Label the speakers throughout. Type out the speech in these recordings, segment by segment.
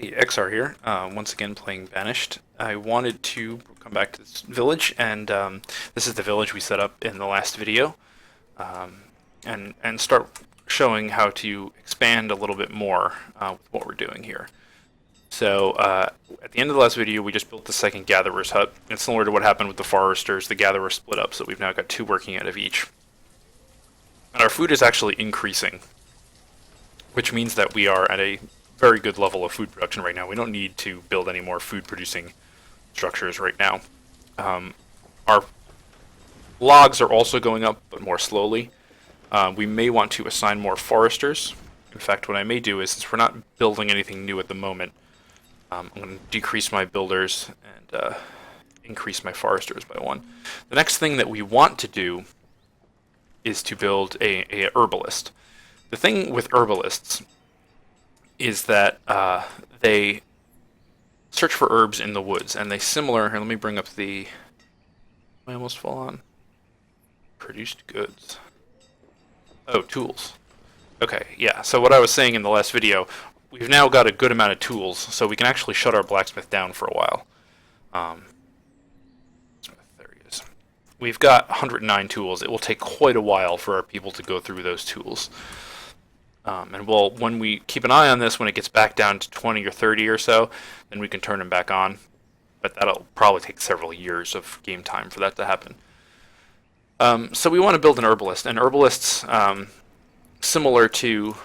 Speaker 1: Hey, XR here, once again playing Banished. I wanted to come back to this village, and this is the village we set up in the last video, um, and start showing how to expand a little bit more with what we're doing here. So at the end of the last video, we just built the second Gatherer's Hut. It's similar to what happened with the Foresters. The Gatherers split up, so we've now got two working out of each. And our food is actually increasing, which means that we are at a very good level of food production right now. We don't need to build any more food producing structures right now. Our logs are also going up, but more slowly. We may want to assign more foresters. In fact, what I may do is, since we're not building anything new at the moment, I'm going to decrease my builders and increase my foresters by one. The next thing that we want to do is to build a herbalist. The thing with herbalists is that they search for herbs in the woods, and they similar. Here, let me bring up the. I almost fall on. Produced goods. Oh, tools. Okay, yeah. So what I was saying in the last video, we've now got a good amount of tools, so we can actually shut our blacksmith down for a while. There he is. We've got 109 tools. It will take quite a while for our people to go through those tools. And when we keep an eye on this, when it gets back down to 20 or 30 or so, then we can turn them back on. But that'll probably take several years of game time for that to happen. So we want to build an herbalist. And herbalists, similar to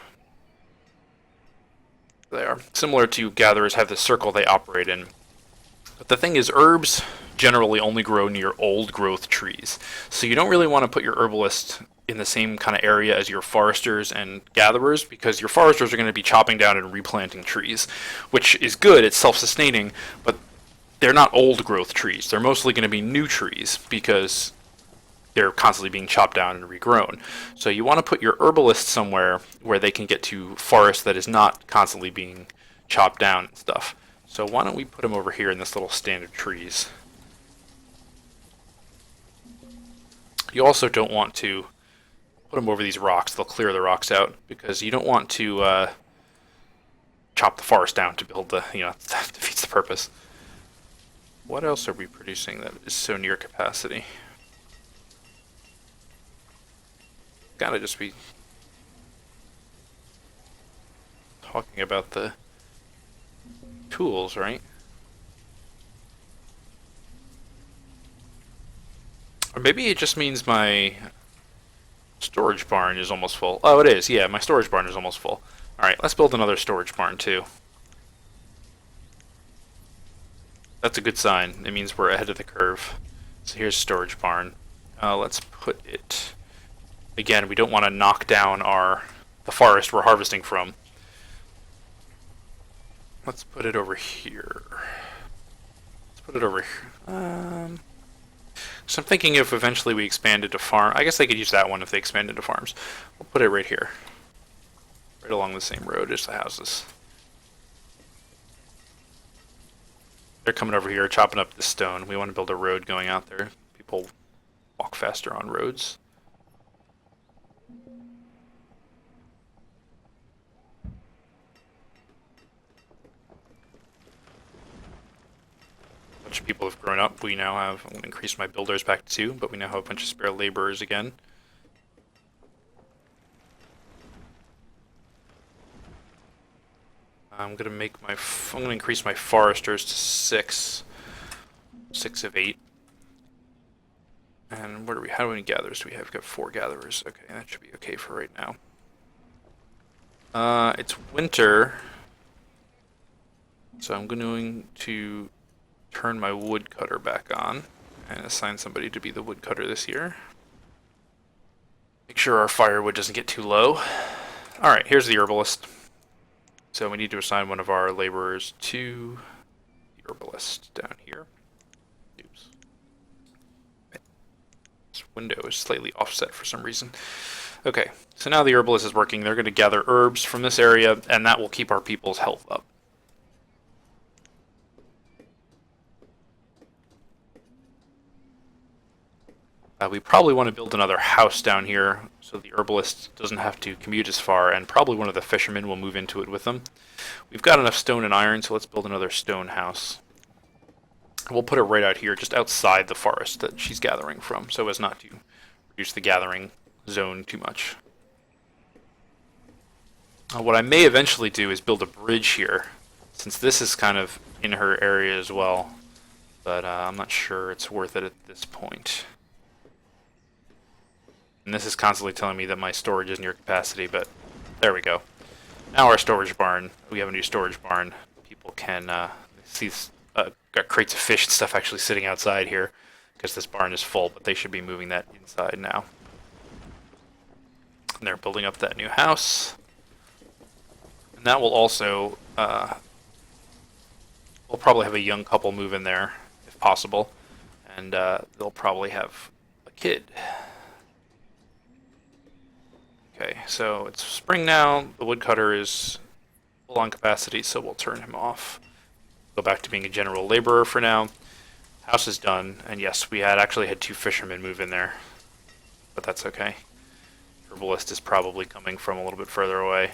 Speaker 1: gatherers, have this circle they operate in. But the thing is, herbs generally only grow near old growth trees. So you don't really want to put your herbalist in the same kind of area as your foresters and gatherers, because your foresters are going to be chopping down and replanting trees, which is good, it's self-sustaining, but they're not old growth trees. They're mostly going to be new trees because they're constantly being chopped down and regrown. So you want to put your herbalist somewhere where they can get to forest that is not constantly being chopped down and stuff. So why don't we put them over here in this little stand of trees. You also don't want to put them over these rocks. They'll clear the rocks out, because you don't want to chop the forest down to build the, that defeats the purpose. What else are we producing that is so near capacity? Gotta just be talking about the tools, right? Or maybe it just means my storage barn is almost full. Oh, it is. Yeah, my storage barn is almost full. Alright, let's build another storage barn, too. That's a good sign. It means we're ahead of the curve. So here's storage barn. Let's put it... Again, we don't want to knock down the forest we're harvesting from. Let's put it over here. Let's put it over here. So I'm thinking if eventually we expand into farm, I guess they could use that one if they expand into farms. We'll put it right here. Right along the same road as the houses. They're coming over here, chopping up the stone. We want to build a road going out there. People walk faster on roads. A bunch of people have grown up. We now have, I'm going to increase my builders back to 2, but we now have a bunch of spare laborers again. I'm going to increase my foresters to 6 of 8. And how many gatherers do we have? We've got 4 gatherers. Okay, that should be okay for right now. It's winter, so I'm going to turn my woodcutter back on and assign somebody to be the woodcutter this year. Make sure our firewood doesn't get too low. Alright, here's the herbalist. So we need to assign one of our laborers to the herbalist down here. Oops. This window is slightly offset for some reason. Okay, so now the herbalist is working. They're going to gather herbs from this area, and that will keep our people's health up. We probably want to build another house down here so the herbalist doesn't have to commute as far, and probably one of the fishermen will move into it with them. We've got enough stone and iron, so let's build another stone house. We'll put it right out here, just outside the forest that she's gathering from, so as not to reduce the gathering zone too much. What I may eventually do is build a bridge here, since this is kind of in her area as well, but I'm not sure it's worth it at this point. And this is constantly telling me that my storage is near capacity, but there we go. Now our storage barn, we have a new storage barn. People can see got crates of fish and stuff actually sitting outside here because this barn is full, but they should be moving that inside now. And they're building up that new house. And that will also, we'll probably have a young couple move in there, if possible. And they'll probably have a kid. Okay, so it's spring now. The woodcutter is full on capacity, so we'll turn him off. Go back to being a general laborer for now. House is done, and yes, we actually had 2 fishermen move in there, but that's okay. Herbalist is probably coming from a little bit further away.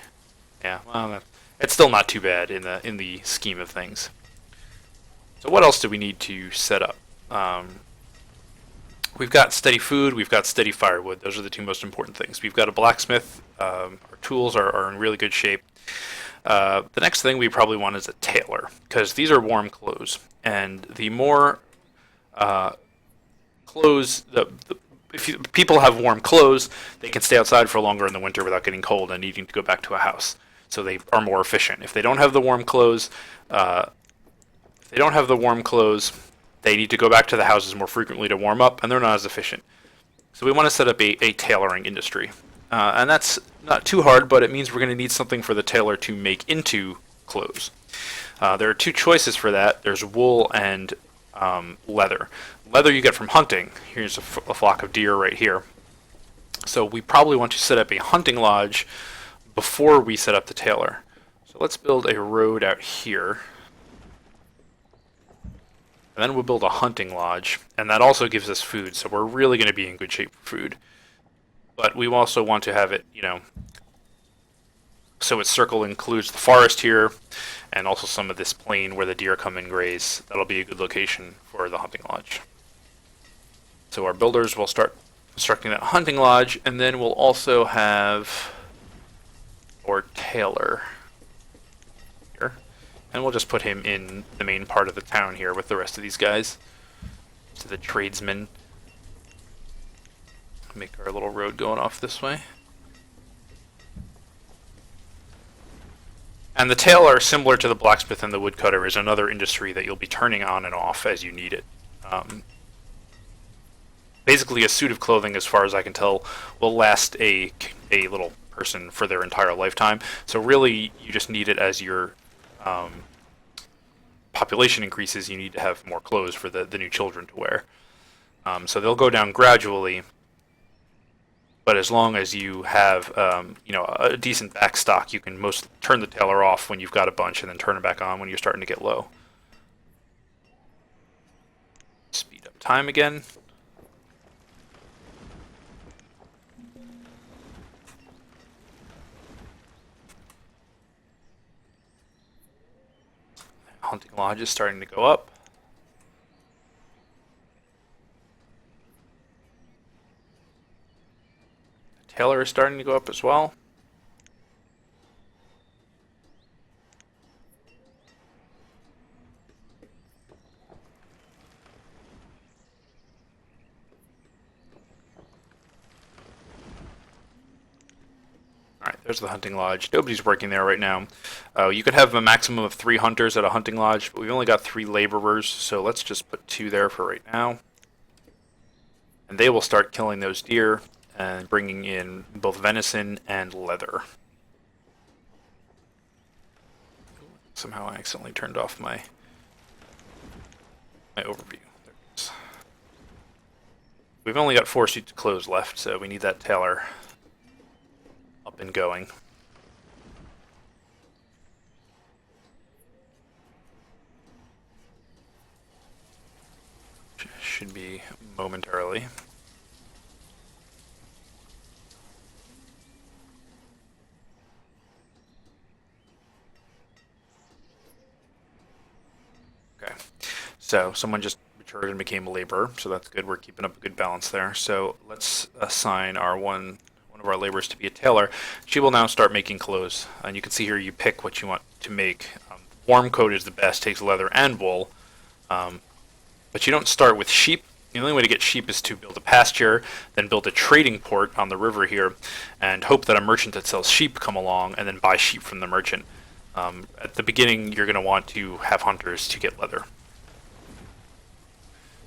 Speaker 1: Yeah, well, it's still not too bad in the scheme of things. So what else do we need to set up? We've got steady food, we've got steady firewood. Those are the 2 most important things. We've got a blacksmith. Our tools are in really good shape. The next thing we probably want is a tailor, because these are warm clothes. And the more clothes, if people have warm clothes, they can stay outside for longer in the winter without getting cold and needing to go back to a house. So they are more efficient. If they don't have the warm clothes, they need to go back to the houses more frequently to warm up, and they're not as efficient. So we want to set up a tailoring industry. And that's not too hard, but it means we're going to need something for the tailor to make into clothes. There are 2 choices for that. There's wool and leather. Leather you get from hunting. Here's a flock of deer right here. So we probably want to set up a hunting lodge before we set up the tailor. So let's build a road out here. And then we'll build a hunting lodge, and that also gives us food, so we're really going to be in good shape for food. But we also want to have it, so its circle includes the forest here, and also some of this plain where the deer come and graze. That'll be a good location for the hunting lodge. So our builders will start constructing that hunting lodge, and then we'll also have our tailor. And we'll just put him in the main part of the town here with the rest of these guys. To the tradesmen. Make our little road going off this way. And the tailor, similar to the blacksmith and the woodcutter, is another industry that you'll be turning on and off as you need it. Basically, a suit of clothing, as far as I can tell, will last a little person for their entire lifetime. So really, you just need it as your population increases. You need to have more clothes for the new children to wear. So they'll go down gradually, but as long as you have a decent back stock, you can most turn the tailor off when you've got a bunch and then turn it back on when you're starting to get low. Speed up time again. Hunting lodge is starting to go up. The tailor is starting to go up as well. Alright, there's the hunting lodge. Nobody's working there right now. You could have a maximum of 3 hunters at a hunting lodge, but we've only got 3 laborers, so let's just put 2 there for right now. And they will start killing those deer and bringing in both venison and leather. Somehow I accidentally turned off my overview. There it is. We've only got 4 suits of clothes left, so we need that tailor up and going. Should be momentarily. So someone just matured and became a laborer, so that's good. We're keeping up a good balance there. So let's assign our one of our laborers to be a tailor. She will now start making clothes, and you can see here you pick what you want to make. Warm coat is the best, takes leather and wool, but you don't start with sheep. The only way to get sheep is to build a pasture, then build a trading port on the river here, and hope that a merchant that sells sheep come along, and then buy sheep from the merchant. At the beginning, you're going to want to have hunters to get leather.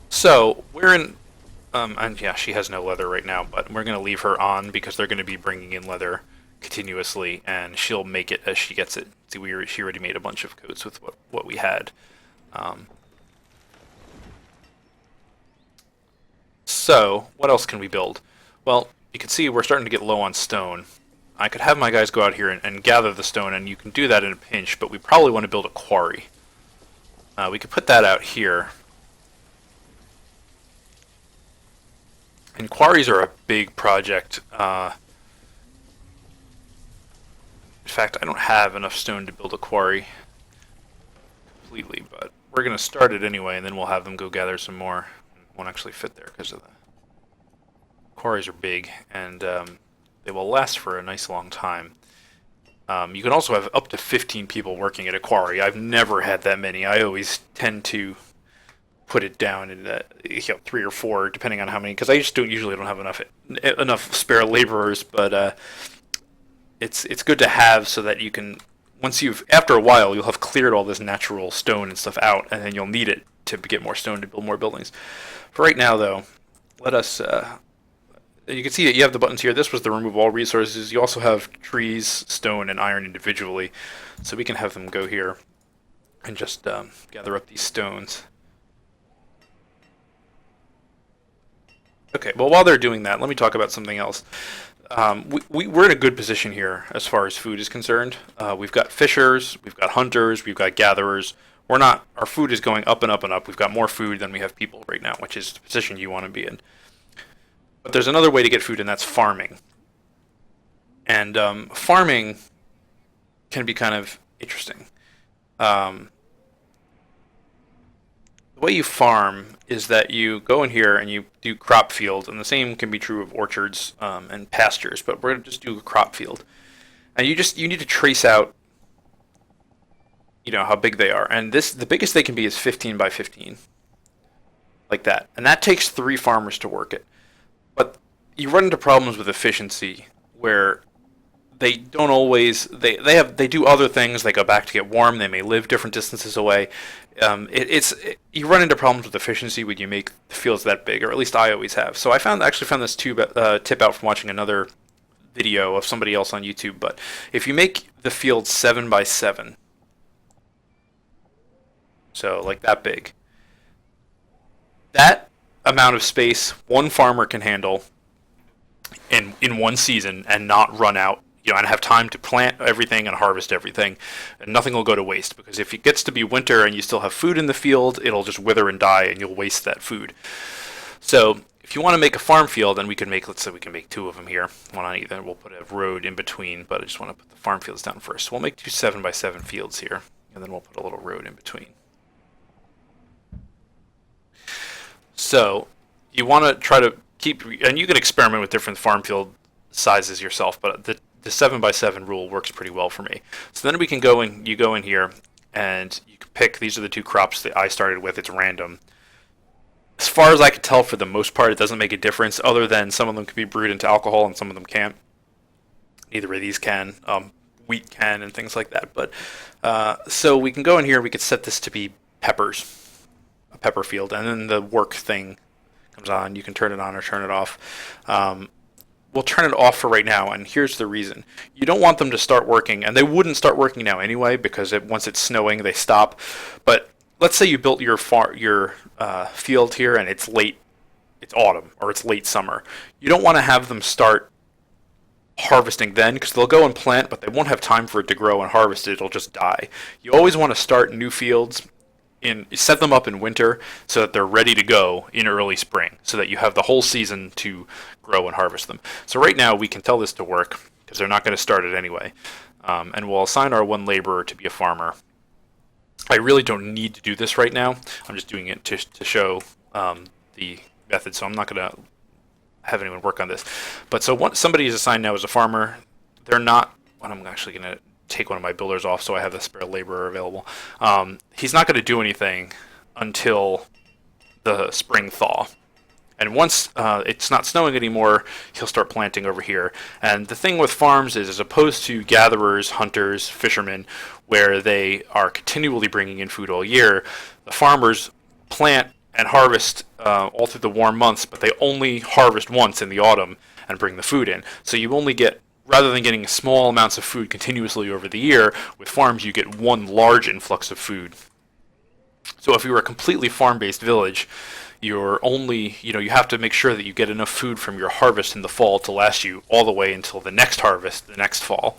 Speaker 1: So we're in, and yeah, she has no leather right now, but we're going to leave her on because they're going to be bringing in leather continuously, and she'll make it as she gets it. See, she already made a bunch of coats with what we had. So what else can we build? Well, you can see we're starting to get low on stone. I could have my guys go out here and gather the stone, and you can do that in a pinch, but we probably want to build a quarry. We could put that out here. And quarries are a big project. In fact, I don't have enough stone to build a quarry completely, but we're going to start it anyway, and then we'll have them go gather some more. It won't actually fit there because of the quarries are big, and they will last for a nice long time. You can also have up to 15 people working at a quarry. I've never had that many. I always tend to put it down in 3 or 4, depending on how many, because I just usually don't have enough spare laborers. But it's good to have so that you can, after a while, you'll have cleared all this natural stone and stuff out, and then you'll need it to get more stone to build more buildings. For right now, though, let us. You can see that you have the buttons here. This was the remove all resources. You also have trees, stone, and iron individually, so we can have them go here and just gather up these stones. Okay, well, while they're doing that, let me talk about something else. We're in a good position here as far as food is concerned. We've got fishers, we've got hunters, we've got gatherers. Our food is going up and up and up. We've got more food than we have people right now, which is the position you want to be in. But there's another way to get food, and that's farming. And farming can be kind of interesting. The way you farm is that you go in here and you do crop field, and the same can be true of orchards and pastures, but we're going to just do a crop field. And you need to trace out how big they are. And the biggest they can be is 15 by 15. Like that. And that takes 3 farmers to work it. But you run into problems with efficiency where they don't always they do other things. They go back to get warm. They may live different distances away. You run into problems with efficiency when you make the fields that big, or at least I always have. So I actually found this tip out from watching another video of somebody else on YouTube. But if you make the field 7 by 7, so like that big, that amount of space one farmer can handle in one season and not run out, and have time to plant everything and harvest everything, and nothing will go to waste, because if it gets to be winter and you still have food in the field, it'll just wither and die and you'll waste that food. So if you want to make a farm field, and let's say we can make 2 of them here, one on either, we'll put a road in between, but I just want to put the farm fields down first. So we'll make 2 7 by 7 fields here, and then we'll put a little road in between. So you want to try to keep, and you can experiment with different farm field sizes yourself, but the 7 by 7 rule works pretty well for me. So then you go in here and you can pick, these are the 2 crops that I started with. It's random. As far as I can tell, for the most part, it doesn't make a difference, other than some of them can be brewed into alcohol and some of them can't. Neither of these can. Wheat can and things like that. But so we can go in here, we could set this to be peppers. A pepper field, and then the work thing comes on. You can turn it on or turn it off. We'll turn it off for right now, and here's the reason. You don't want them to start working, and they wouldn't start working now anyway, because once it's snowing, they stop. But let's say you built your field here, and it's autumn, or it's late summer. You don't want to have them start harvesting then, because they'll go and plant, but they won't have time for it to grow and harvest it. It'll just die. You always want to start new fields set them up in winter so that they're ready to go in early spring, so that you have the whole season to grow and harvest them. So right now we can tell this to work, because they're not going to start it anyway. And we'll assign our 1 laborer to be a farmer. I really don't need to do this right now. I'm just doing it to show the method, so I'm not going to have anyone work on this. But so once somebody is assigned now as a farmer, they're not. Well, I'm actually going to take one of my builders off so I have the spare laborer available. He's not going to do anything until the spring thaw. And once it's not snowing anymore, he'll start planting over here. And the thing with farms is, as opposed to gatherers, hunters, fishermen, where they are continually bringing in food all year, the farmers plant and harvest all through the warm months, but they only harvest once in the autumn and bring the food in. So you only get, rather than getting small amounts of food continuously over the year, with farms you get one large influx of food. So if you were a completely farm-based village, you're only, you have to make sure that you get enough food from your harvest in the fall to last you all the way until the next harvest, the next fall.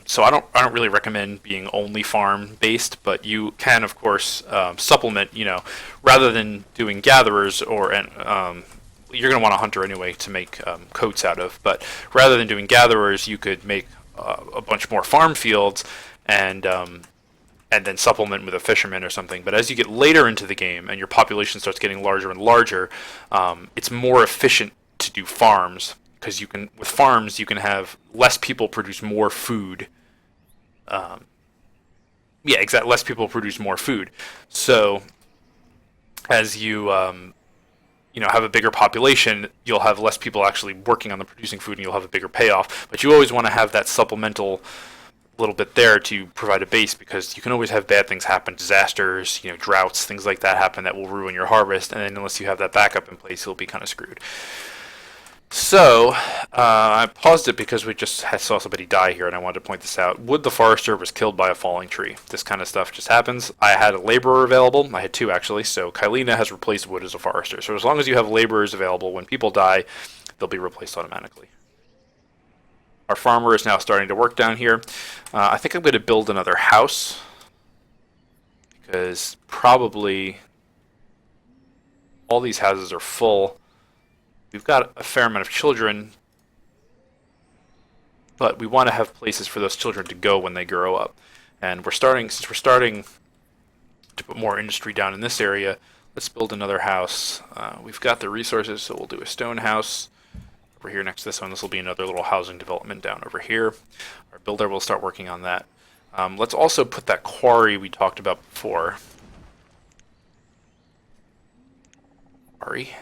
Speaker 1: So I don't really recommend being only farm-based, but you can, of course, supplement, rather than doing gatherers or, you're going to want a hunter anyway to make coats out of, but rather than doing gatherers, you could make a bunch more farm fields and then supplement with a fisherman or something. But as you get later into the game and your population starts getting larger and larger, it's more efficient to do farms, because with farms you can have less people produce more food. Less people produce more food. So as you have a bigger population, you'll have less people actually working on the producing food, and you'll have a bigger payoff. But you always want to have that supplemental little bit there to provide a base, because you can always have bad things happen, disasters, droughts, things like that happen that will ruin your harvest, and then unless you have that backup in place, you'll be kind of screwed. So I paused it because we just saw somebody die here, and I wanted to point this out. Wood the Forester was killed by a falling tree. This kind of stuff just happens. I had a laborer available. I had two, actually, so Kylena has replaced Wood as a Forester. So as long as you have laborers available, when people die, they'll be replaced automatically. Our farmer is now starting to work down here. I think I'm going to build another house, because probably all these houses are full. We've got a fair amount of children, but we want to have places for those children to go when they grow up. And since we're starting to put more industry down in this area, let's build another house. We've got the resources, so we'll do a stone house over here next to this one. This will be another little housing development down over here. Our builder will start working on that. Let's also put that quarry we talked about before. Quarry.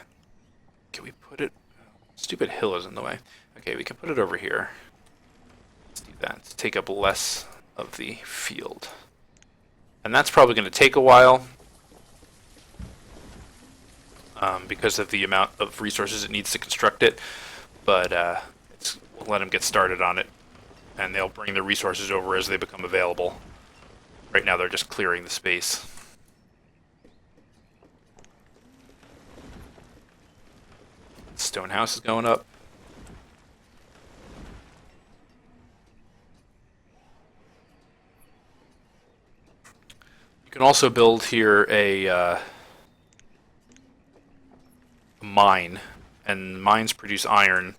Speaker 1: Can we put it? Stupid hill is in the way. Okay, we can put it over here. Let's do that. Let's take up less of the field. And that's probably going to take a while, because of the amount of resources it needs to construct it. But we'll let them get started on it, and they'll bring the resources over as they become available. Right now they're just clearing the space. Stone house is going up. You can also build here a mine, and mines produce iron.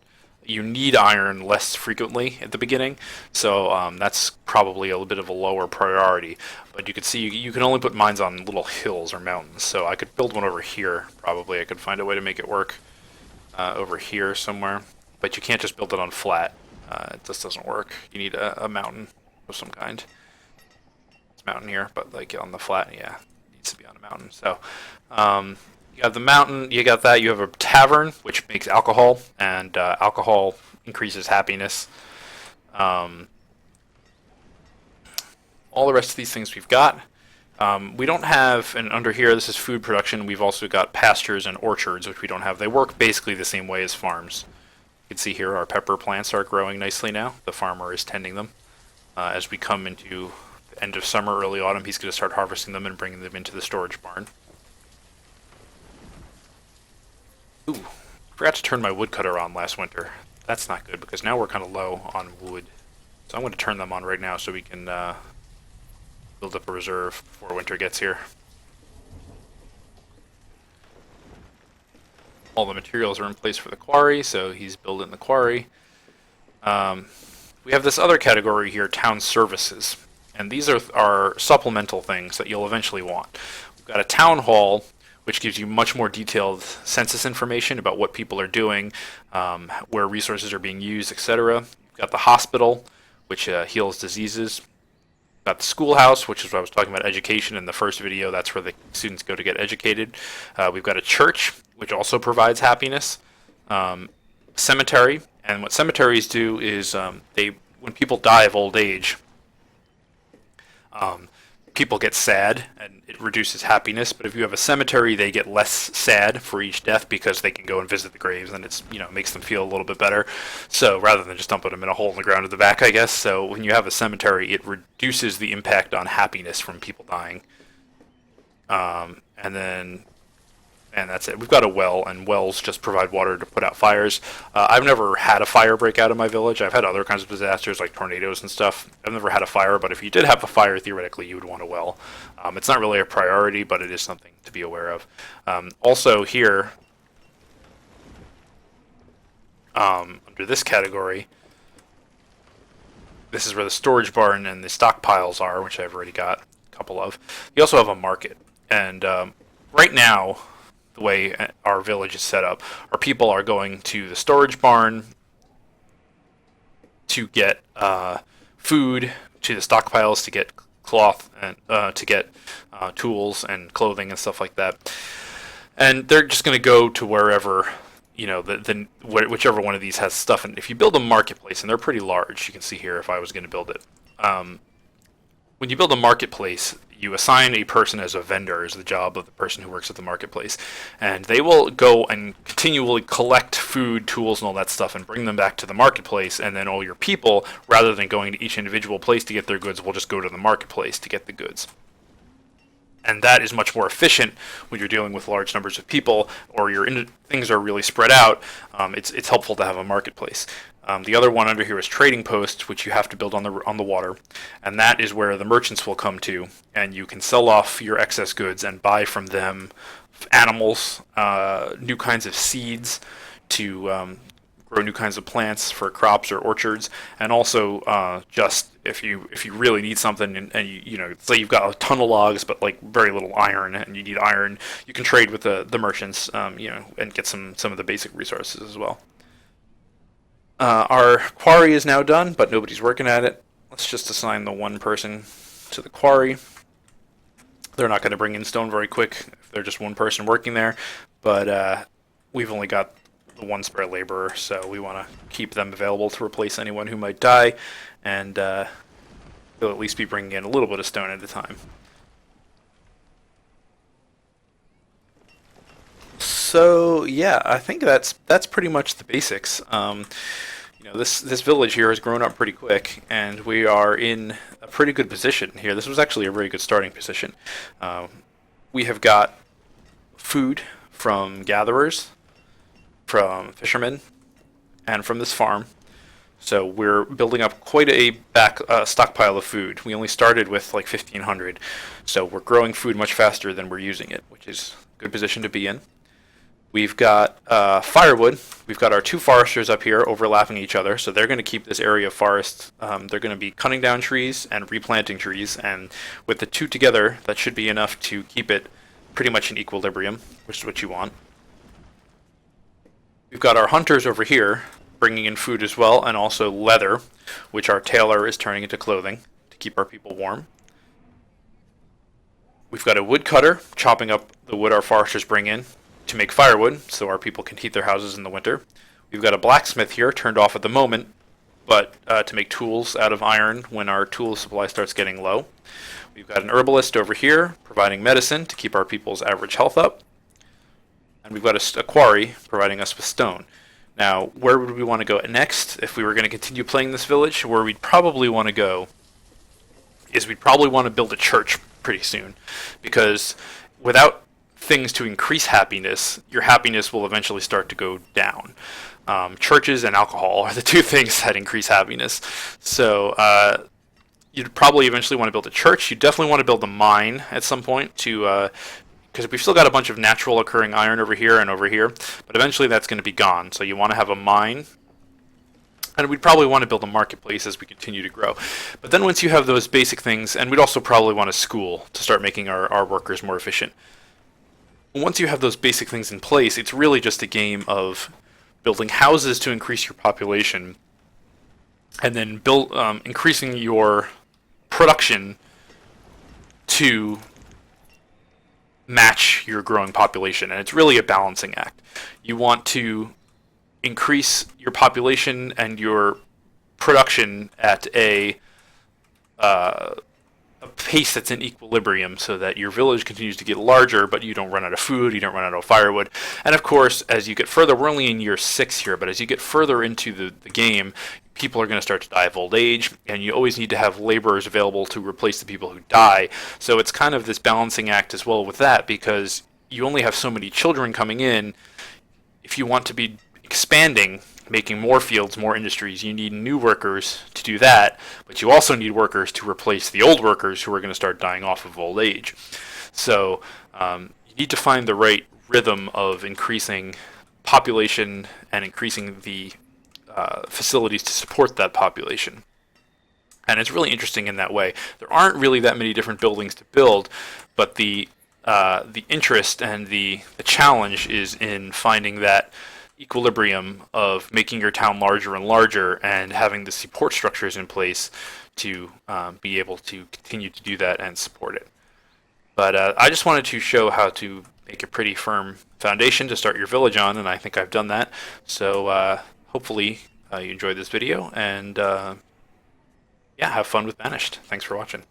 Speaker 1: You need iron less frequently at the beginning, so that's probably a little bit of a lower priority. But you can see you can only put mines on little hills or mountains, so I could build one over here. Probably I could find a way to make it work over here somewhere, but you can't just build it on flat. It just doesn't work. You need a mountain of some kind. It's a mountain here, but like on the flat, yeah, it needs to be on a mountain. So you have the mountain, you got that, you have a tavern, which makes alcohol, and alcohol increases happiness. All the rest of these things we've got. We don't have, and under here, this is food production, we've also got pastures and orchards, which we don't have. They work basically the same way as farms. You can see here our pepper plants are growing nicely now. The farmer is tending them. As we come into the end of summer, early autumn, he's going to start harvesting them and bringing them into the storage barn. Ooh, forgot to turn my woodcutter on last winter. That's not good, because now we're kind of low on wood. So I'm going to turn them on right now so we can build up a reserve before winter gets here. All the materials are in place for the quarry, so he's building the quarry. We have this other category here, town services. And these are supplemental things that you'll eventually want. We've got a town hall, which gives you much more detailed census information about what people are doing, where resources are being used, etc. We've got the hospital, which heals diseases. We've got the schoolhouse, which is what I was talking about education in the first video. That's where the students go to get educated. We've got a church, which also provides happiness. Cemetery, and what cemeteries do is when people die of old age, people get sad and it reduces happiness. But if you have a cemetery, they get less sad for each death because they can go and visit the graves, and it's makes them feel a little bit better. So rather than just dumping them in a hole in the ground at the back, I guess. So when you have a cemetery, it reduces the impact on happiness from people dying. And that's it. We've got a well, and wells just provide water to put out fires. I've never had a fire break out in my village. I've had other kinds of disasters like tornadoes and stuff. I've never had a fire, but if you did have a fire, theoretically, you would want a well. It's not really a priority, but it is something to be aware of. Also here, under this category, this is where the storage barn and the stockpiles are, which I've already got a couple of. You also have a market, and right now, the way our village is set up, our people are going to the storage barn to get food, to the stockpiles to get cloth, and to get tools and clothing and stuff like that. And they're just going to go to wherever, whichever one of these has stuff. And if you build a marketplace, and they're pretty large, you can see here if I was going to build it. When you build a marketplace, you assign a person as a vendor, as the job of the person who works at the marketplace. And they will go and continually collect food, tools, and all that stuff and bring them back to the marketplace. And then all your people, rather than going to each individual place to get their goods, will just go to the marketplace to get the goods. And that is much more efficient when you're dealing with large numbers of people or things are really spread out. It's helpful to have a marketplace. The other one under here is trading posts, which you have to build on the water, and that is where the merchants will come to, and you can sell off your excess goods and buy from them animals, new kinds of seeds to grow new kinds of plants for crops or orchards, and also just if you really need something and you say you've got a ton of logs but like very little iron and you need iron, you can trade with the merchants, and get some of the basic resources as well. Our quarry is now done, but nobody's working at it. Let's just assign the one person to the quarry. They're not going to bring in stone very quick if they're just one person working there, but we've only got the one spare laborer, so we want to keep them available to replace anyone who might die, and they'll at least be bringing in a little bit of stone at a time. So yeah, I think that's pretty much the basics. This village here has grown up pretty quick, and we are in a pretty good position here. This was actually a very good starting position. We have got food from gatherers, from fishermen, and from this farm. So we're building up quite a stockpile of food. We only started with like 1,500, so we're growing food much faster than we're using it, which is a good position to be in. We've got firewood. We've got our two foresters up here overlapping each other, so they're going to keep this area of forest. They're going to be cutting down trees and replanting trees, and with the two together, that should be enough to keep it pretty much in equilibrium, which is what you want. We've got our hunters over here bringing in food as well, and also leather, which our tailor is turning into clothing to keep our people warm. We've got a woodcutter chopping up the wood our foresters bring in to make firewood, so our people can heat their houses in the winter. We've got a blacksmith here, turned off at the moment, but to make tools out of iron when our tool supply starts getting low. We've got an herbalist over here, providing medicine to keep our people's average health up. And we've got a quarry, providing us with stone. Now, where would we want to go next if we were going to continue playing this village? Where we'd probably want to go is we'd probably want to build a church pretty soon, because without things to increase happiness, your happiness will eventually start to go down. Churches and alcohol are the two things that increase happiness. So you'd probably eventually want to build a church. You definitely want to build a mine at some point to, because we've still got a bunch of natural occurring iron over here and over here, but eventually that's going to be gone. So you want to have a mine, And we'd probably want to build a marketplace as we continue to grow. But then once you have those basic things, and we'd also probably want a school to start making our workers more efficient. Once you have those basic things in place, it's really just a game of building houses to increase your population, and then increasing your production to match your growing population. And it's really a balancing act. You want to increase your population and your production at a pace that's in equilibrium so that your village continues to get larger, but you don't run out of food, you don't run out of firewood. And of course, as you get further, we're only in year 6 here, but as you get further into the game, people are going to start to die of old age, and you always need to have laborers available to replace the people who die. So it's kind of this balancing act as well with that, because you only have so many children coming in. If you want to be expanding, making more fields, more industries, you need new workers to do that, but you also need workers to replace the old workers who are going to start dying off of old age. So you need to find the right rhythm of increasing population and increasing the facilities to support that population. And it's really interesting in that way. There aren't really that many different buildings to build, but the interest and the challenge is in finding that equilibrium of making your town larger and larger and having the support structures in place to be able to continue to do that and support it. But I just wanted to show how to make a pretty firm foundation to start your village on, and I think I've done that. So hopefully you enjoyed this video, and yeah, have fun with Banished. Thanks for watching.